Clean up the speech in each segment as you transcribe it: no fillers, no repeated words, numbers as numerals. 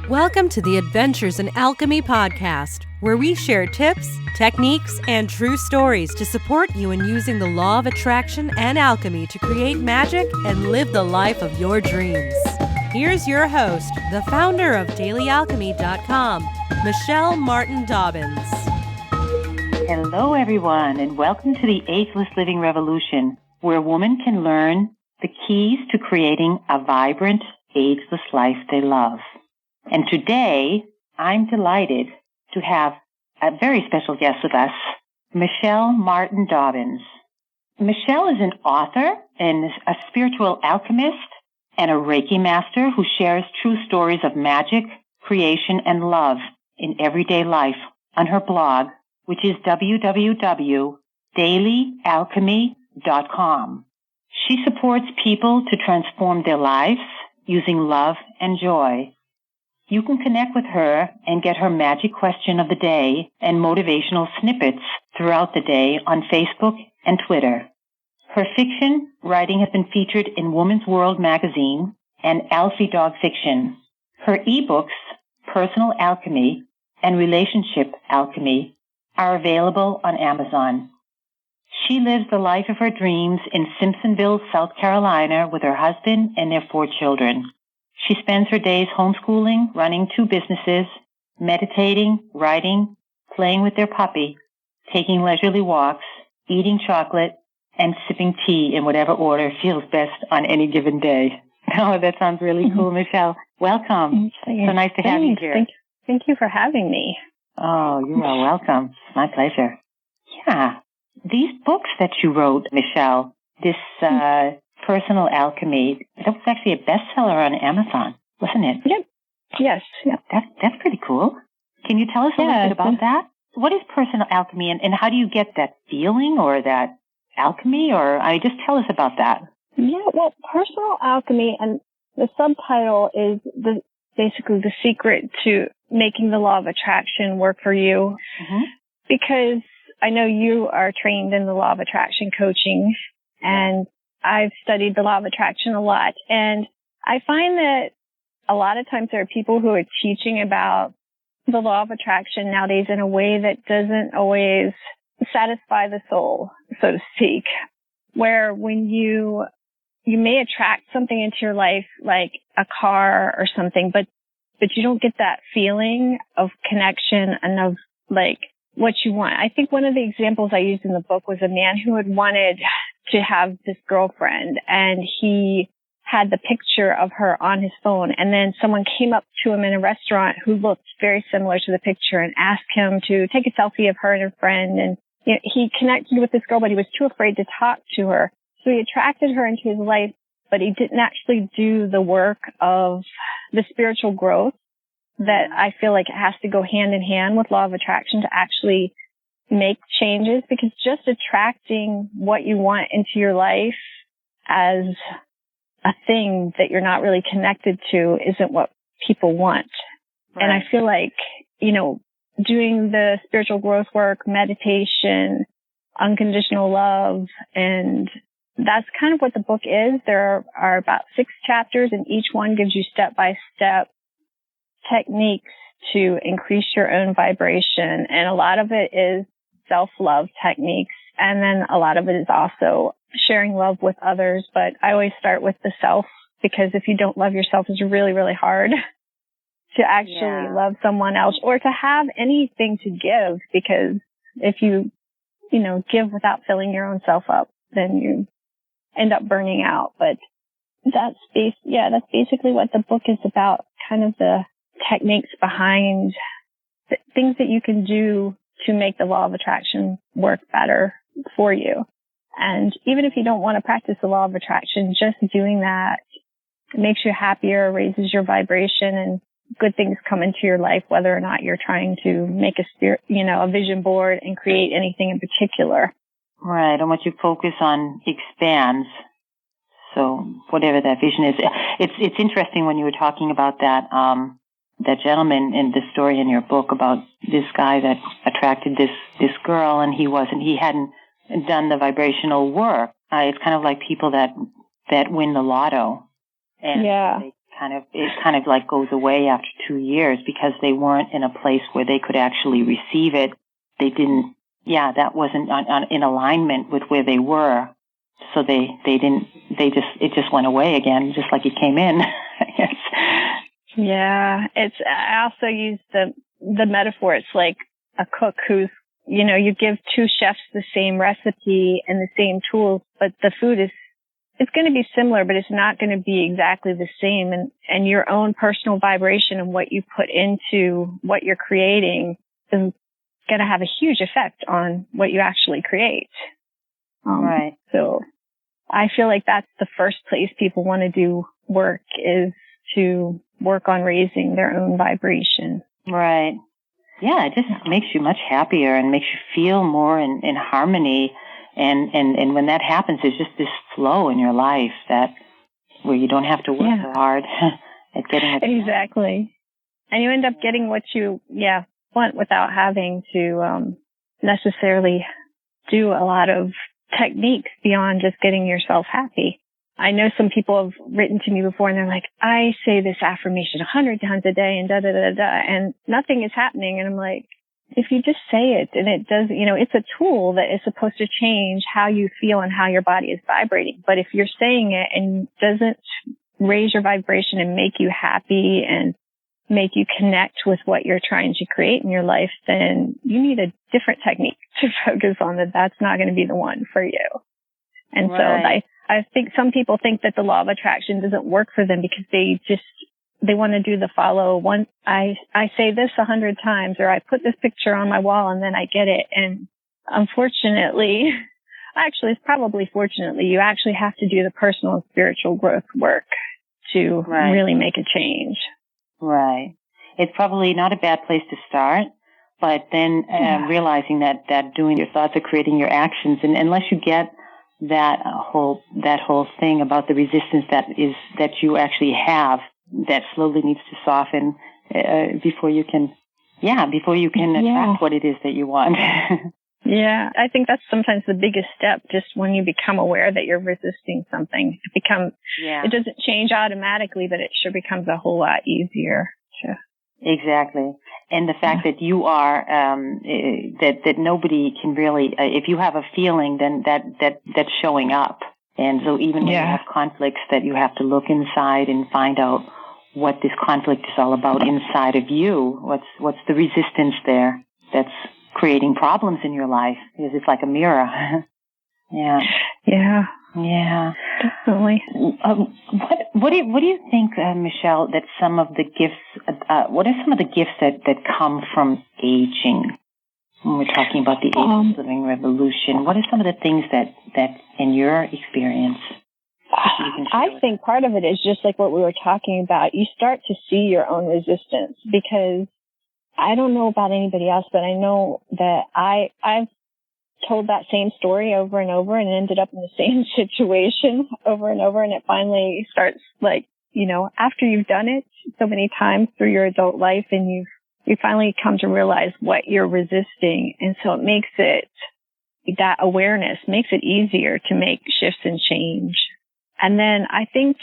Welcome to the Adventures in Alchemy podcast, where we share tips, techniques, and true stories to support you in using the law of attraction and alchemy to create magic and live the life of your dreams. Here's your host, the founder of DailyAlchemy.com, Michelle Martin Dobbins. Hello, everyone, and welcome to the Ageless Living Revolution, where a woman can learn the keys to creating a vibrant, ageless life they love. And today, I'm delighted to have a very special guest with us, Michelle Martin Dobbins. Michelle is an author and a spiritual alchemist and a Reiki master who shares true stories of magic, creation, and love in everyday life on her blog, which is www.dailyalchemy.com. She supports people to transform their lives using love and joy. You can connect with her and get her magic question of the day and motivational snippets throughout the day on Facebook and Twitter. Her fiction writing has been featured in Woman's World magazine and Alfie Dog Fiction. Her ebooks, Personal Alchemy and Relationship Alchemy, are available on Amazon. She lives the life of her dreams in Simpsonville, South Carolina, with her husband and their 4 children. She spends her days homeschooling, running 2 businesses, meditating, writing, playing with their puppy, taking leisurely walks, eating chocolate, and sipping tea in whatever order feels best on any given day. Oh, that sounds really cool, Michelle. Welcome. So nice to have you here. Thank you for having me. Oh, you are welcome. My pleasure. Yeah. These books that you wrote, Michelle, this Personal Alchemy, that was actually a bestseller on Amazon, wasn't it? Yep. Yes. Yep. That's pretty cool. Can you tell us a little bit about that? What is Personal Alchemy, and how do you get that feeling or that alchemy? Or just tell us about that. Yeah, well, Personal Alchemy, and the subtitle is basically the secret to making the law of attraction work for you. Mm-hmm. Because I know you are trained in the law of attraction coaching, and I've studied the law of attraction a lot. And I find that a lot of times there are people who are teaching about the law of attraction nowadays in a way that doesn't always satisfy the soul, so to speak, where when you may attract something into your life, like a car or something, but you don't get that feeling of connection and of like what you want. I think one of the examples I used in the book was a man who had wanted to have this girlfriend, and he had the picture of her on his phone, and then someone came up to him in a restaurant who looked very similar to the picture and asked him to take a selfie of her and her friend. And he connected with this girl, but he was too afraid to talk to her. So he attracted her into his life, but he didn't actually do the work of the spiritual growth that I feel like it has to go hand in hand with law of attraction to actually make changes, because just attracting what you want into your life as a thing that you're not really connected to isn't what people want. Right. And I feel like, doing the spiritual growth work, meditation, unconditional love, and that's kind of what the book is. There are about 6 chapters, and each one gives you step-by-step techniques to increase your own vibration. And a lot of it is self-love techniques. And then a lot of it is also sharing love with others. But I always start with the self, because if you don't love yourself, it's really, really hard to actually love someone else or to have anything to give. Because if you give without filling your own self up, then you end up burning out. But that's basically what the book is about, kind of the techniques behind things that you can do to make the law of attraction work better for you. And even if you don't want to practice the law of attraction, just doing that makes you happier, raises your vibration, and good things come into your life, whether or not you're trying to make a vision board and create anything in particular. Right. And what you focus on expands. So whatever that vision is, it's interesting when you were talking about that gentleman in the story in your book about this guy that attracted this girl, and he hadn't done the vibrational work. It's kind of like people that win the lotto, and they kind of like goes away after 2 years because they weren't in a place where they could actually receive it. They didn't, that wasn't in alignment with where they were. So it just went away again, just like it came in, I guess. Yeah, I also use the metaphor. It's like a cook who's, you give two chefs the same recipe and the same tools, but the food it's going to be similar, but it's not going to be exactly the same. And your own personal vibration and what you put into what you're creating is going to have a huge effect on what you actually create. Right. So I feel like that's the first place people want to do work, is to work on raising their own vibration. Right. Yeah, it just makes you much happier and makes you feel more in harmony. And when that happens, there's just this flow in your life where you don't have to work so hard at getting it. Exactly. And you end up getting what you want without having to necessarily do a lot of techniques beyond just getting yourself happy. I know some people have written to me before and they're like, I say this affirmation 100 times a day and and nothing is happening. And I'm like, if you just say it and it does, it's a tool that is supposed to change how you feel and how your body is vibrating. But if you're saying it and doesn't raise your vibration and make you happy and make you connect with what you're trying to create in your life, then you need a different technique to focus on. That's not going to be the one for you. And so I think some people think that the law of attraction doesn't work for them because they want to do the follow one. I say this 100 times, or I put this picture on my wall and then I get it. And unfortunately, it's probably fortunately, you actually have to do the personal and spiritual growth work to really make a change. Right. It's probably not a bad place to start, but then realizing that doing your thoughts are creating your actions, and unless you get that whole thing about the resistance that you actually have, that slowly needs to soften before you can attract what it is that you want. Yeah, I think that's sometimes the biggest step. Just when you become aware that you're resisting something, it doesn't change automatically, but it sure becomes a whole lot easier to. Exactly. And the fact that you are, that nobody can really, if you have a feeling, then that's showing up. And so even when you have conflicts, that you have to look inside and find out what this conflict is all about inside of you. What's the resistance there that's creating problems in your life? Because it's like a mirror. Yeah. Definitely. What do you think, Michelle, that some of the gifts, what are some of the gifts that come from aging? When we're talking about the Ageless Living Revolution, what are some of the things that in your experience, I think part of it is just like what we were talking about. You start to see your own resistance, because I don't know about anybody else, but I know that I've told that same story over and over and ended up in the same situation over and over. And it finally starts after you've done it so many times through your adult life, and you finally come to realize what you're resisting. And so it makes that awareness makes it easier to make shifts and change. And then I think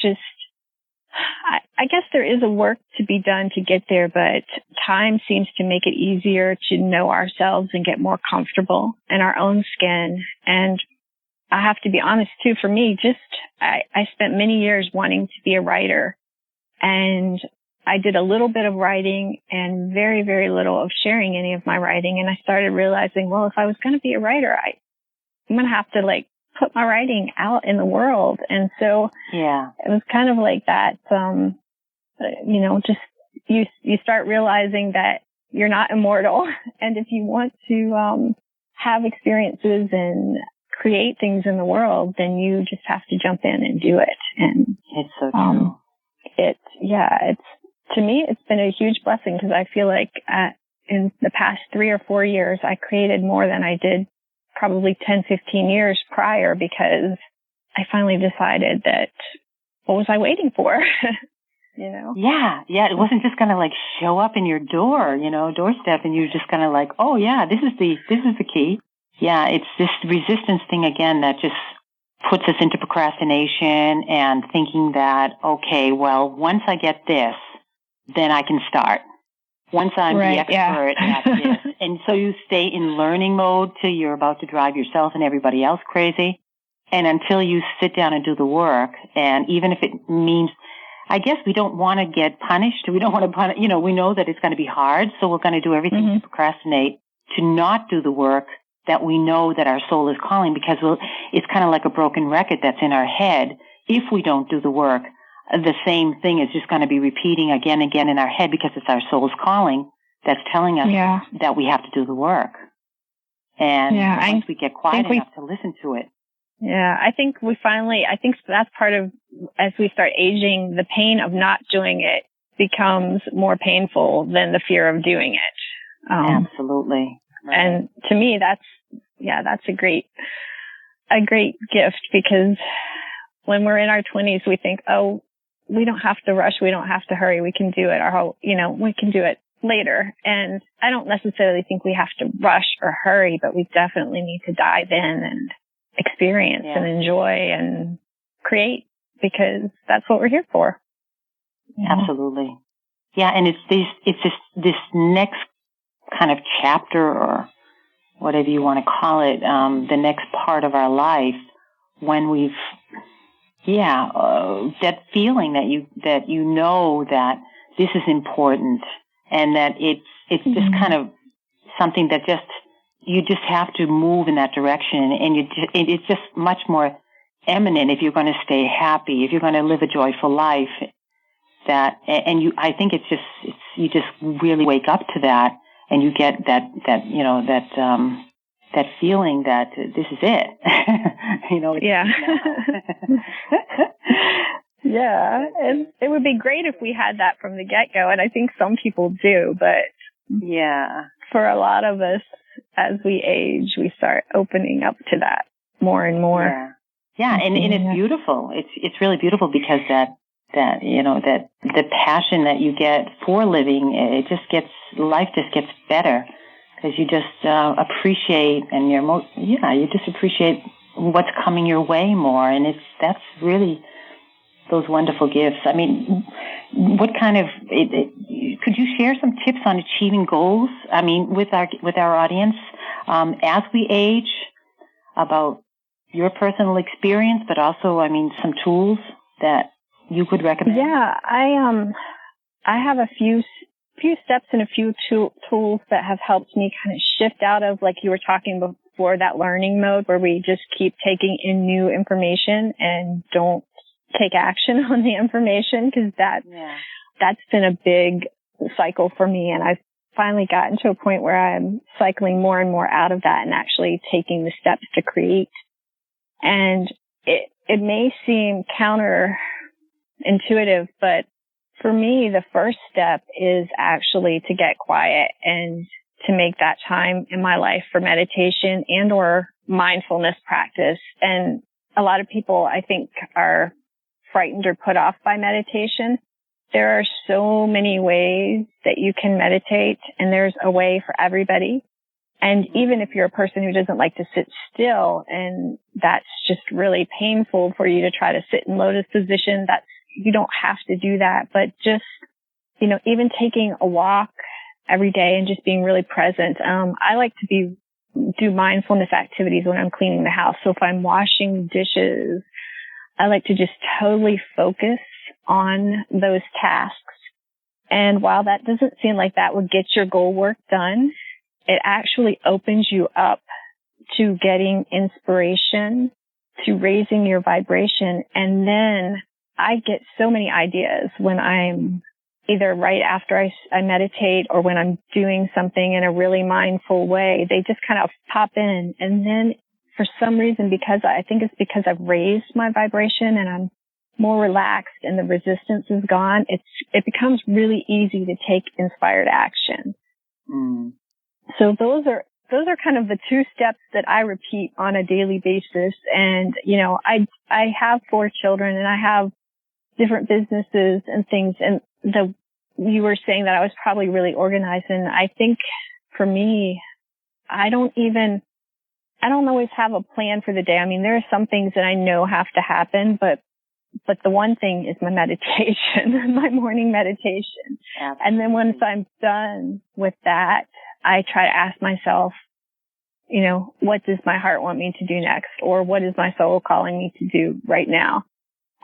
I guess there is a work to be done to get there, but time seems to make it easier to know ourselves and get more comfortable in our own skin. And I have to be honest too, for me, I spent many years wanting to be a writer, and I did a little bit of writing and very, very little of sharing any of my writing. And I started realizing, well, if I was going to be a writer, I'm going to have to put my writing out in the world. And so it was kind of like that, just you start realizing that you're not immortal. And if you want to have experiences and create things in the world, then you just have to jump in and do it. And it's so true. To me, it's been a huge blessing, because I feel like in the past 3 or 4 years, I created more than I did probably 10, 15 years prior, because I finally decided that what was I waiting for? Yeah. It wasn't just going to show up in your doorstep, and you're just going to oh yeah, this is the key. Yeah. It's this resistance thing again that just puts us into procrastination and thinking that, okay, well, once I get this, then I can start. Once I'm the expert at this. And so you stay in learning mode till you're about to drive yourself and everybody else crazy. And until you sit down and do the work, and even if it means, I guess we don't want to get punished. We don't want to punish, we know that it's going to be hard, so we're going to do everything to procrastinate, to not do the work that we know that our soul is calling, because it's kind of like a broken record that's in our head. If we don't do the work, the same thing is just going to be repeating again and again in our head, because it's our soul's calling that's telling us that we have to do the work. And once we get quiet enough to listen to it. Yeah, I think that's part of, as we start aging, the pain of not doing it becomes more painful than the fear of doing it. Absolutely. Right. And to me, that's a great gift, because when we're in our 20s, we think, oh, we don't have to rush. We don't have to hurry. We can do it. We can do it later. And I don't necessarily think we have to rush or hurry, but we definitely need to dive in and experience and enjoy and create, because that's what we're here for. Absolutely. Yeah. And it's this next kind of chapter, or whatever you want to call it, the next part of our life, when we've, that feeling that you know that this is important, and that it's just kind of something that you just have to move in that direction, and it's just much more eminent if you're going to stay happy, if you're going to live a joyful life. I think you just really wake up to that, and you get that feeling that this is it. Yeah. And it would be great if we had that from the get-go, and I think some people do, but for a lot of us, as we age, we start opening up to that more and more. Yeah, and it's beautiful. It's really beautiful, because that the passion that you get for living, life just gets better, because you just appreciate, and you just appreciate what's coming your way more, and that's really those wonderful gifts. I mean, what kind of could you share some tips on achieving goals? I mean, with our audience as we age, about your personal experience, but also, I mean, some tools that you could recommend. Yeah, I have a few steps and a few tools that have helped me kind of shift out of, like you were talking before, that learning mode where we just keep taking in new information and don't take action on the information, because that's been a big cycle for me, and I've finally gotten to a point where I'm cycling more and more out of that and actually taking the steps to create. And it may seem counterintuitive, but for me, the first step is actually to get quiet and to make that time in my life for meditation and or mindfulness practice. And a lot of people, I think, are frightened or put off by meditation. There are so many ways that you can meditate, and there's a way for everybody. And even if you're a person who doesn't like to sit still, and that's just really painful for you to try to sit in lotus position, you don't have to do that. But just, even taking a walk every day and just being really present. I like to do mindfulness activities when I'm cleaning the house. So if I'm washing dishes, I like to just totally focus on those tasks. And while that doesn't seem like that would get your goal work done, it actually opens you up to getting inspiration, to raising your vibration. And then I get so many ideas when I'm either right after I meditate, or when I'm doing something in a really mindful way. They just kind of pop in. And then for some reason, because I've raised my vibration and I'm more relaxed and the resistance is gone, it becomes really easy to take inspired action. So those are kind of the two steps that I repeat on a daily basis. And, I have 4 children, and I have different businesses and things. And you were saying that I was probably really organized. And I think for me, I don't even I don't always have a plan for the day. I mean, there are some things that I know have to happen, but the one thing is my meditation, my morning meditation. Absolutely. And then once I'm done with that, I try to ask myself, you know, what does my heart want me to do next? Or what is my soul calling me to do right now?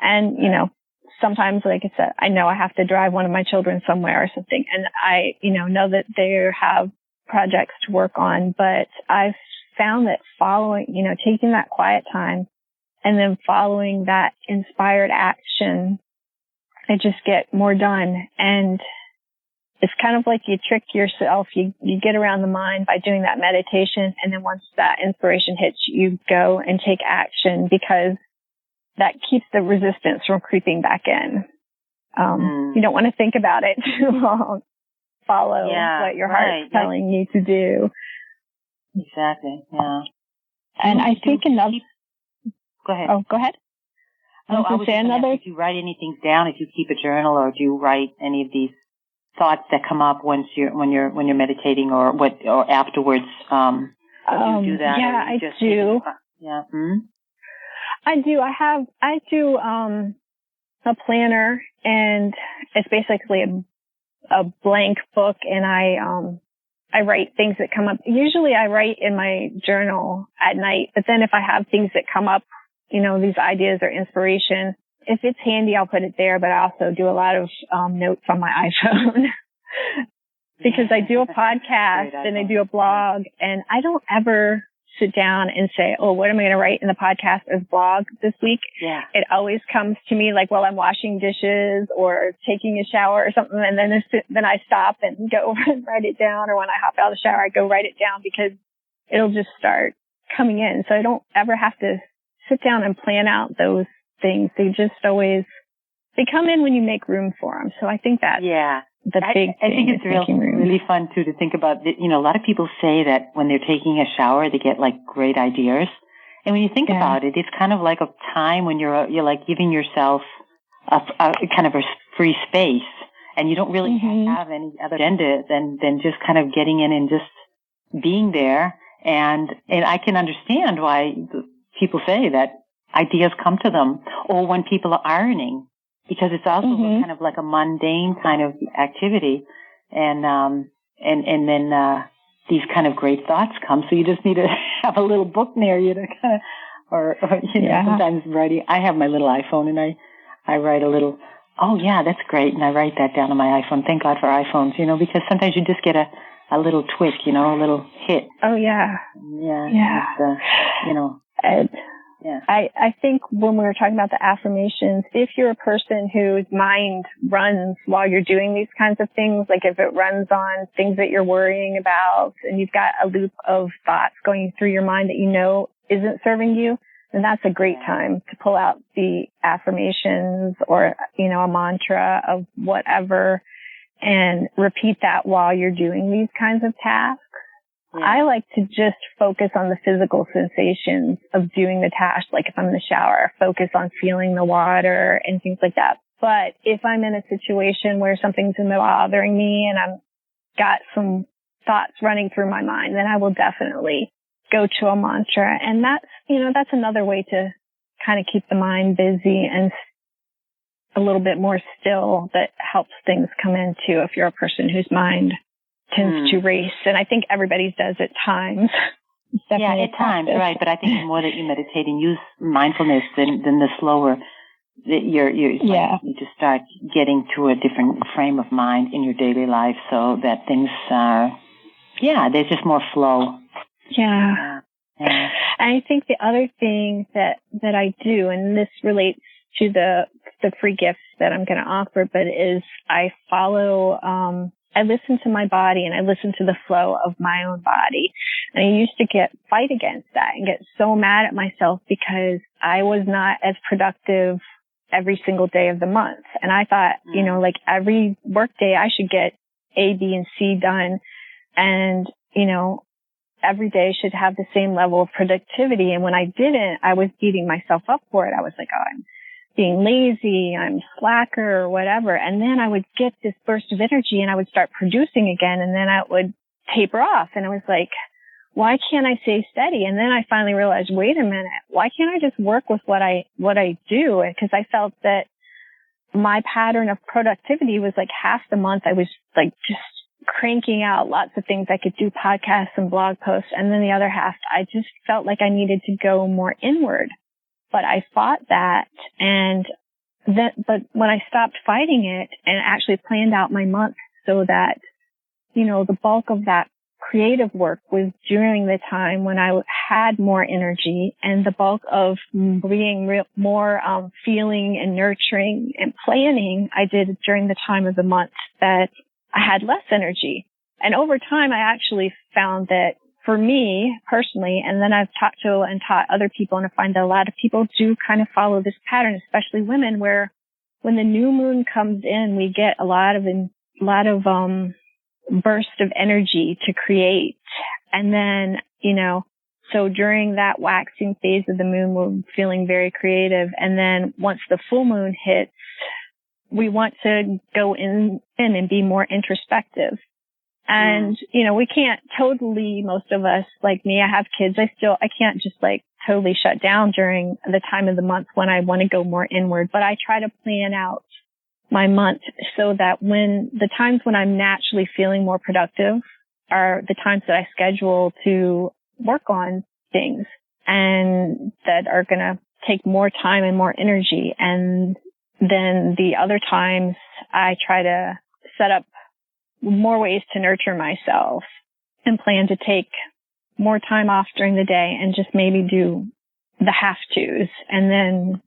And, you know, sometimes, like I said, I know I have to drive one of my children somewhere or something. And I, you know that they have projects to work on, but I've found that following, you know, taking that quiet time and then following that inspired action, I just get more done. And it's kind of like you trick yourself. You get around the mind by doing that meditation. And then once that inspiration hits, you go and take action, because that keeps the resistance from creeping back in. You don't want to think about it too long. Follow what your heart's telling you to do. Exactly. Yeah. And I think another. Go ahead. Oh, go ahead. I was say another. Do you write anything down? If you keep a journal, or do you write any of these thoughts that come up when you're meditating, or afterwards? Do you do that? Yeah, I do. Yeah. I do. I do a planner, and it's basically a blank book, and I write things that come up. Usually I write in my journal at night, but then if I have things that come up, you know, these ideas or inspiration, if it's handy, I'll put it there, but I also do a lot of notes on my iPhone because I do a podcast and I do a blog, and I don't ever sit down and say, oh, what am I going to write in the podcast or blog this week? Yeah. It always comes to me like while I'm washing dishes or taking a shower or something, and then I stop and go and write it down, or when I hop out of the shower, I go write it down, because it'll just start coming in. So I don't ever have to sit down and plan out those things. They just always, they come in when you make room for them. So I think that's the big thing. I think it's really fun too to think about. You know, a lot of people say that when they're taking a shower, they get like great ideas. And when you think about it, it's kind of like a time when you're like giving yourself a kind of a free space, and you don't really have any other agenda than just kind of getting in and just being there. And I can understand why people say that ideas come to them, or when people are ironing, because it's also kind of like a mundane kind of activity, and then these kind of great thoughts come. So you just need to have a little book near you to kind of, or you know, sometimes writing. I have my little iPhone, and I write a little. Oh yeah, that's great, and I write that down on my iPhone. Thank God for iPhones, you know, because sometimes you just get a little twist, you know, a little hit. Oh yeah, yeah. You know. Yeah. I think when we were talking about the affirmations, if you're a person whose mind runs while you're doing these kinds of things, like if it runs on things that you're worrying about and you've got a loop of thoughts going through your mind that you know isn't serving you, then that's a great time to pull out the affirmations or, you know, a mantra of whatever and repeat that while you're doing these kinds of tasks. Yeah. I like to just focus on the physical sensations of doing the task, like if I'm in the shower, focus on feeling the water and things like that. But if I'm in a situation where something's been bothering me and I've got some thoughts running through my mind, then I will definitely go to a mantra. And that's, you know, that's another way to kind of keep the mind busy and a little bit more still that helps things come in too if you're a person whose mind tends to race, and I think everybody's does at times. Yeah, at times, right. But I think the more that you meditate and use mindfulness, then the slower that you just start getting to a different frame of mind in your daily life, so that things, there's just more flow. Yeah. And I think the other thing that I do, and this relates to the free gifts that I'm going to offer, but is I follow. I listen to my body and I listen to the flow of my own body. And I used to fight against that and get so mad at myself because I was not as productive every single day of the month. And I thought, you know, like every work day I should get A, B, and C done. And, you know, every day should have the same level of productivity. And when I didn't, I was beating myself up for it. I was like, oh, I'm being lazy, I'm slacker or whatever. And then I would get this burst of energy and I would start producing again, and then I would taper off. And I was like, why can't I stay steady? And then I finally realized, wait a minute, why can't I just work with what I do? Because I felt that my pattern of productivity was like half the month I was like just cranking out lots of things I could do, podcasts and blog posts. And then the other half, I just felt like I needed to go more inward. But I fought that. But when I stopped fighting it and actually planned out my month so that, the bulk of that creative work was during the time when I had more energy, and the bulk of being more feeling and nurturing and planning I did during the time of the month that I had less energy. And over time, I actually found that for me personally, and then I've talked to and taught other people, and I find that a lot of people do kind of follow this pattern, especially women, where when the new moon comes in, we get a lot of burst of energy to create. And then, so during that waxing phase of the moon, we're feeling very creative. And then once the full moon hits, we want to go in and be more introspective. And, we can't totally, most of us, like me, I have kids. I can't just like totally shut down during the time of the month when I want to go more inward, but I try to plan out my month so that when the times when I'm naturally feeling more productive are the times that I schedule to work on things and that are going to take more time and more energy. And then the other times I try to set up more ways to nurture myself and plan to take more time off during the day and just maybe do the have-tos and then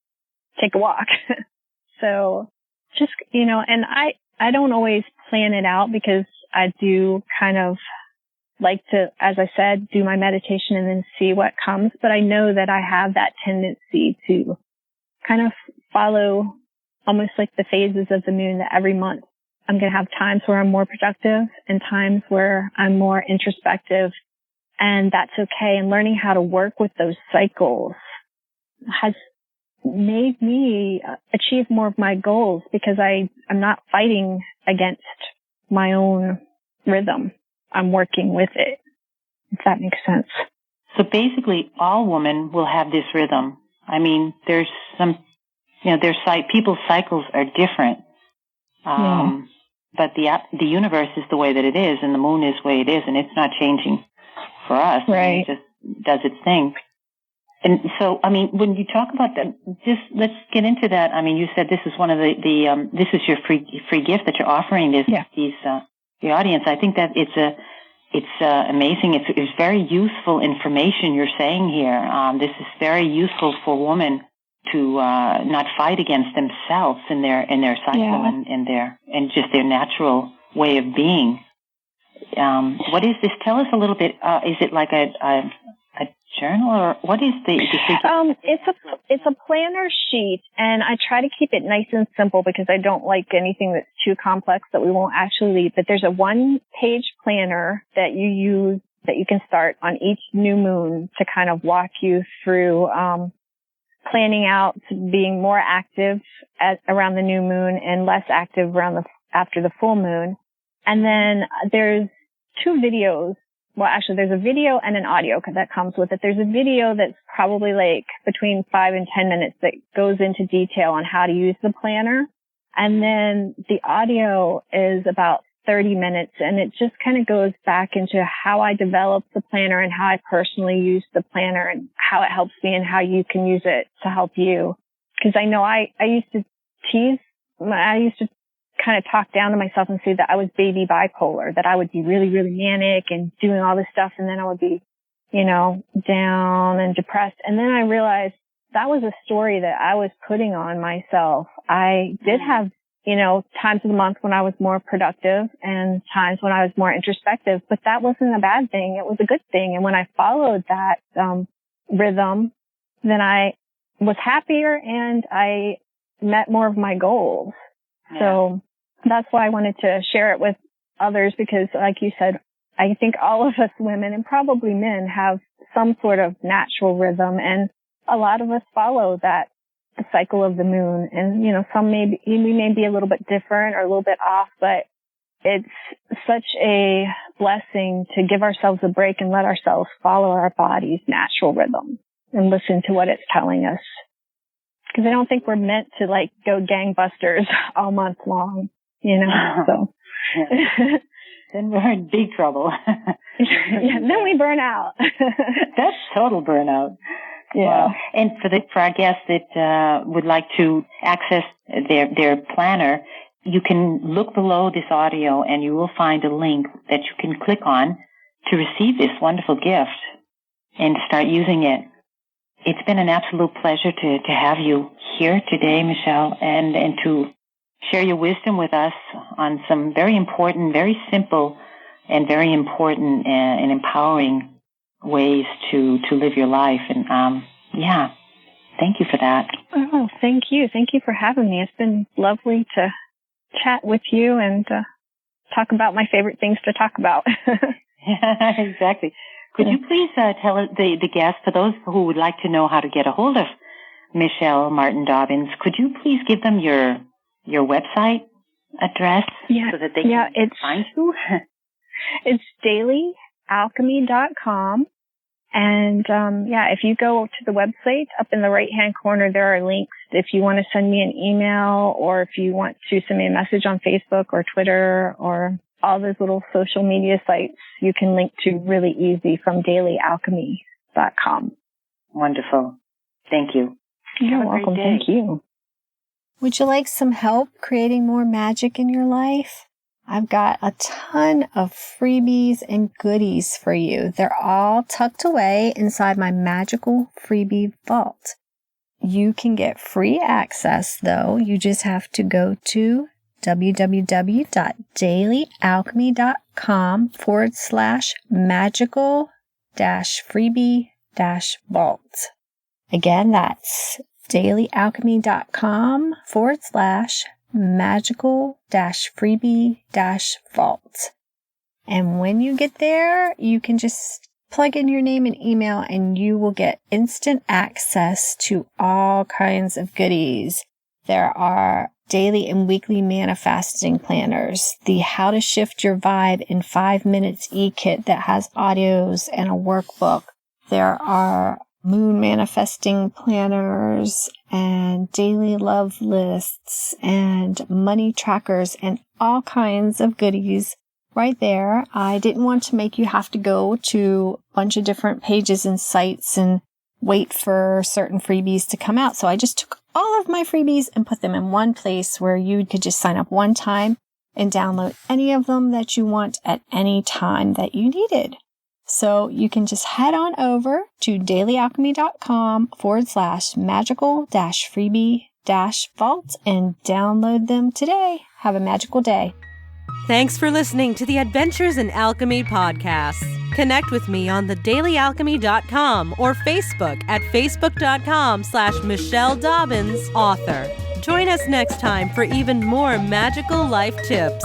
take a walk. So just, and I don't always plan it out because I do kind of like to, as I said, do my meditation and then see what comes. But I know that I have that tendency to kind of follow almost like the phases of the moon, that every month I'm going to have times where I'm more productive and times where I'm more introspective. And that's okay. And learning how to work with those cycles has made me achieve more of my goals because I'm not fighting against my own rhythm. I'm working with it, if that makes sense. So basically, all women will have this rhythm. I mean, there's some, people's cycles are different. But the universe is the way that it is, and the moon is the way it is, and it's not changing for us. Right. It just does its thing. And so, I mean, when you talk about that, just let's get into that. I mean, you said this is one of this is your free gift that you're offering the audience. I think that it's amazing. It's very useful information you're saying here. This is very useful for women to not fight against themselves in their cycle and just their natural way of being. What is this? Tell us a little bit. Is it like a journal, or what is the it's a planner sheet, and I try to keep it nice and simple because I don't like anything that's too complex that we won't actually leave. But there's a 1-page planner that you use that you can start on each new moon to kind of walk you through planning out being more active around the new moon and less active after the full moon. And then there's 2 videos. Well, actually, there's a video and an audio that comes with it. There's a video that's probably like between 5 and 10 minutes that goes into detail on how to use the planner. And then the audio is about 30 minutes, and it just kind of goes back into how I developed the planner and how I personally use the planner and how it helps me and how you can use it to help you. Because I know I used to kind of talk down to myself and say that I was baby bipolar, that I would be really, really manic and doing all this stuff. And then I would be, down and depressed. And then I realized that was a story that I was putting on myself. I did have, times of the month when I was more productive and times when I was more introspective, but that wasn't a bad thing. It was a good thing. And when I followed that, rhythm, then I was happier and I met more of my goals. Yeah. So that's why I wanted to share it with others because, like you said, I think all of us women and probably men have some sort of natural rhythm, and a lot of us follow the cycle of the moon. And, we may be a little bit different or a little bit off, but it's such a blessing to give ourselves a break and let ourselves follow our body's natural rhythm and listen to what it's telling us. Because I don't think we're meant to like go gangbusters all month long, you know, so. Yeah. Then we're in big trouble. Yeah, then we burn out. That's total burnout. Yeah. Wow. And for our guests that would like to access their planner, you can look below this audio and you will find a link that you can click on to receive this wonderful gift and start using it. It's been an absolute pleasure to have you here today, Michelle, and to share your wisdom with us on some very important, very simple, and very important and empowering ways to live your life. And thank you for that. Oh, thank you. Thank you for having me. It's been lovely to chat with you and talk about my favorite things to talk about. Exactly. Could you please tell the guests, for those who would like to know how to get a hold of Michelle Martin Dobbins, could you please give them your website address so that they can find you? It's dailyalchemy.com. And, if you go to the website, up in the right-hand corner, there are links. If you want to send me an email or if you want to send me a message on Facebook or Twitter or all those little social media sites, you can link to really easy from dailyalchemy.com. Wonderful. Thank you. You're welcome. Thank you. Would you like some help creating more magic in your life? I've got a ton of freebies and goodies for you. They're all tucked away inside my magical freebie vault. You can get free access, though. You just have to go to www.dailyalchemy.com/magical-freebie-vault. Again, that's dailyalchemy.com/magical-freebie-vault. And when you get there, you can just plug in your name and email and you will get instant access to all kinds of goodies. There are daily and weekly manifesting planners, the How to Shift Your Vibe in 5 Minutes e-kit that has audios and a workbook. There are moon manifesting planners and daily love lists and money trackers and all kinds of goodies right there. I didn't want to make you have to go to a bunch of different pages and sites and wait for certain freebies to come out. So I just took all of my freebies and put them in one place where you could just sign up one time and download any of them that you want at any time that you needed. So you can just head on over to dailyalchemy.com/magical-freebie-vault and download them today. Have a magical day. Thanks for listening to the Adventures in Alchemy podcast. Connect with me on thedailyalchemy.com or Facebook at facebook.com/Michelle Dobbins author. Join us next time for even more magical life tips.